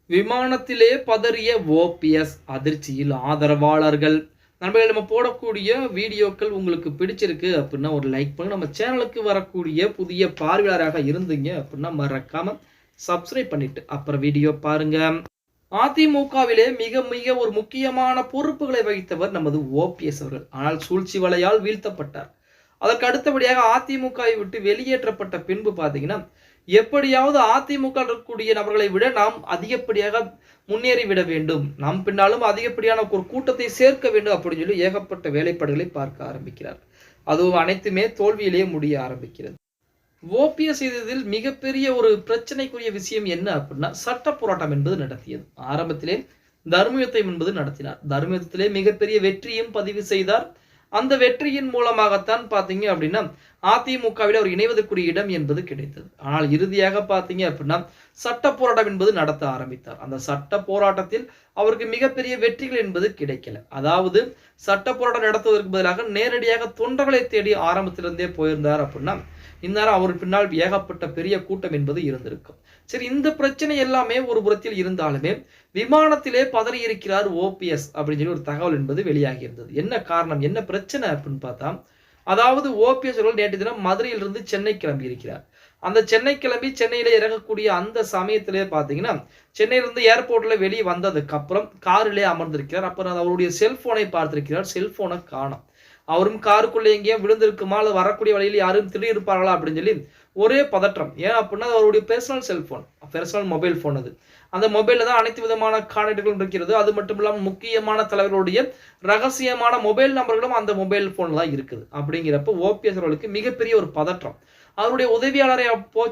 விமானத்திலே பதறிய OPS அதிர்ச்சியில் ஆதரவாளர்கள். நண்பர்களே, நம்ம போடக்கூடிய வீடியோக்கள் உங்களுக்கு பிடிச்சிருக்கு அப்படின்னா ஒரு லைக் பண்ணுங்க. நம்ம சேனலுக்கு வரக்கூடிய புதிய பார்வையாளராக இருந்தீங்க அப்படின்னா மறக்காம சப்ஸ்கிரைப் பண்ணிட்டு அப்புறம் வீடியோ பாருங்க. அதிமுகவிலே மிக மிக ஒரு முக்கியமான பொறுப்புகளை வகித்தவர் நமது ஓபிஎஸ் அவர்கள். ஆனால் சூழ்ச்சி வலையால் வீழ்த்தப்பட்டார். அதற்கு அடுத்தபடியாக அதிமுகவை விட்டு வெளியேற்றப்பட்ட பின்பு பார்த்தீங்கன்னா, எப்படியாவது அதிமுக இருக்கக்கூடிய நபர்களை விட நாம் அதிகப்படியாக முன்னேறிவிட வேண்டும், நாம் பின்னாலும் அதிகப்படியான ஒரு கூட்டத்தை சேர்க்க வேண்டும் அப்படின்னு சொல்லி ஏகப்பட்ட வேலைப்பாடுகளை பார்க்க ஆரம்பிக்கிறார். அதுவும் அனைத்துமே தோல்வியிலேயே முடிய ஆரம்பிக்கிறது. ஓபிஎஸ் செய்ததில் மிகப்பெரிய ஒரு பிரச்சனைக்குரிய விஷயம் என்ன அப்படின்னா, சட்ட போராட்டம் என்பது நடத்தியது. ஆரம்பத்திலே தர்மயுத்தம் என்பது நடத்தினார். தர்மயுத்தத்திலே மிகப்பெரிய வெற்றியும் பதிவு செய்தார். அந்த வெற்றியின் மூலமாகத்தான் பாத்தீங்க அப்படின்னா அதிமுகவில் அவர் இணைவதற்குரிய இடம் என்பது கிடைத்தது. ஆனால் இறுதியாக பாத்தீங்க அப்படின்னா சட்ட போராட்டம் என்பது நடத்த ஆரம்பித்தார். அந்த சட்ட போராட்டத்தில் அவருக்கு மிகப்பெரிய வெற்றிகள் என்பது கிடைக்கல. அதாவது சட்ட போராட்டம் நடத்துவதற்கு பதிலாக நேரடியாக தொண்டர்களை தேடி ஆரம்பத்திலிருந்தே போயிருந்தார் அப்படின்னா இந்நேரம் அவர் பின்னால் ஏகப்பட்ட பெரிய கூட்டம் என்பது இருந்திருக்கும். சரி, இந்த பிரச்சனை எல்லாமே ஒரு புறத்தில் இருந்தாலுமே விமானத்திலே பதறி இருக்கிறார் ஓபிஎஸ் அப்படின்னு சொல்லி ஒரு தகவல் என்பது வெளியாகி இருந்தது. என்ன காரணம், என்ன பிரச்சனை அப்படின்னு பார்த்தா, அதாவது ஓபிஎஸ் அவர்கள் நேற்று தினம் மதுரையிலிருந்து சென்னை கிளம்பி இருக்கிறார். அந்த சென்னை கிளம்பி சென்னையில இறங்கக்கூடிய அந்த சமயத்திலே பாத்தீங்கன்னா, சென்னையிலிருந்து ஏர்போர்ட்ல வெளியே வந்ததுக்கு அப்புறம் காரிலே அமர்ந்திருக்கிறார். அப்புறம் அவருடைய செல்போனை பார்த்திருக்கிறார். செல்போனை காணோம். அவரும் காருக்குள்ள எங்கேயும் விழுந்திருக்குமா அல்லது வரக்கூடிய வழியில் யாரும் திடீர்ப்பார்களா அப்படின்னு சொல்லி ஒரே பதற்றம். ஏன் அப்படின்னா அவருடைய personal cellphone, personal mobile phone அது. அந்த மொபைல்ல தான் அனைத்து விதமான கான்டாக்டுகளும் இருக்கிறது. அது மட்டும் இல்லாமல் முக்கியமான தலைவர்களுடைய ரகசியமான மொபைல் நம்பர்களும் அந்த மொபைல் போன்ல தான் இருக்குது. அப்படிங்கிறப்ப ஓபிஎஸ் அவர்களுக்கு மிகப்பெரிய ஒரு பதற்றம். அவருடைய உதவியாளரை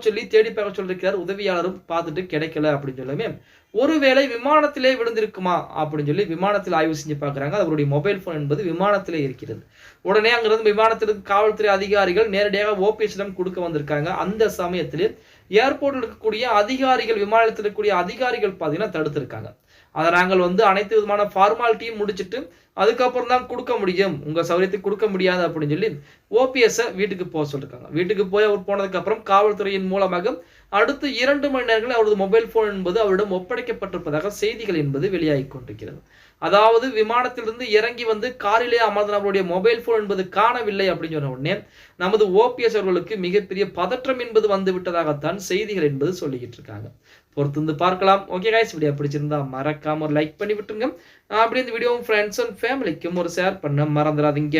சொல்லி தேடி பார்க்க சொல்லியிருக்கிறார். உதவியாளரும் பார்த்துட்டு கிடைக்கல அப்படின்னு சொல்லுமே, ஒருவேளை விமானத்திலே விழுந்திருக்குமா அப்படின்னு சொல்லி விமானத்தில் ஆய்வு செஞ்சு பார்க்குறாங்க. அவருடைய மொபைல் போன் என்பது விமானத்திலே இருக்கிறது. உடனே அங்கிருந்து விமானத்திலிருந்து காவல்துறை அதிகாரிகள் நேரடியாக ஓபிஎஸ்ஸிடம் கொடுக்க வந்திருக்காங்க. அந்த சமயத்தில் ஏர்போர்ட்டில் இருக்கக்கூடிய அதிகாரிகள், விமானத்தில் இருக்கக்கூடிய அதிகாரிகள் பார்த்தீங்கன்னா தடுத்திருக்காங்க. அதை நாங்கள் அனைத்து விதமான ஃபார்மாலிட்டியும் முடிச்சுட்டு அதுக்கப்புறம் தான் கொடுக்க முடியும், உங்க சௌகரியத்துக்கு கொடுக்க முடியாது அப்படின்னு சொல்லி ஓபிஎஸ் வீட்டுக்கு போக சொல்லிருக்காங்க. வீட்டுக்கு போய் அவர் போனதுக்கு அப்புறம் காவல்துறையின் மூலமாக அடுத்து 2 மணி நேரங்களில் அவரது மொபைல் போன் என்பது அவரிடம் ஒப்படைக்கப்பட்டிருப்பதாக செய்திகள் என்பது வெளியாகி கொண்டிருக்கிறது. அதாவது விமானத்திலிருந்து இறங்கி காரிலே அமர்ந்த அவருடைய மொபைல் போன் என்பது காணவில்லை அப்படின்னு சொன்ன உடனே நமது ஓபிஎஸ் அவர்களுக்கு மிகப்பெரிய பதற்றம் என்பது வந்து விட்டதாகத்தான் செய்திகள் என்பது சொல்லிக்கிட்டு இருக்காங்க. பொறுத்து பார்க்கலாம். ஓகே கைஸ், வீடியோ பிடிச்சிருந்தா மறக்காம ஒரு லைக் பண்ணி விட்டுருங்க. அப்படி இந்த வீடியோ ஃப்ரெண்ட்ஸ் அண்ட் ஃபேமிலிக்கும் ஒரு ஷேர் பண்ண மறந்துடாதீங்க.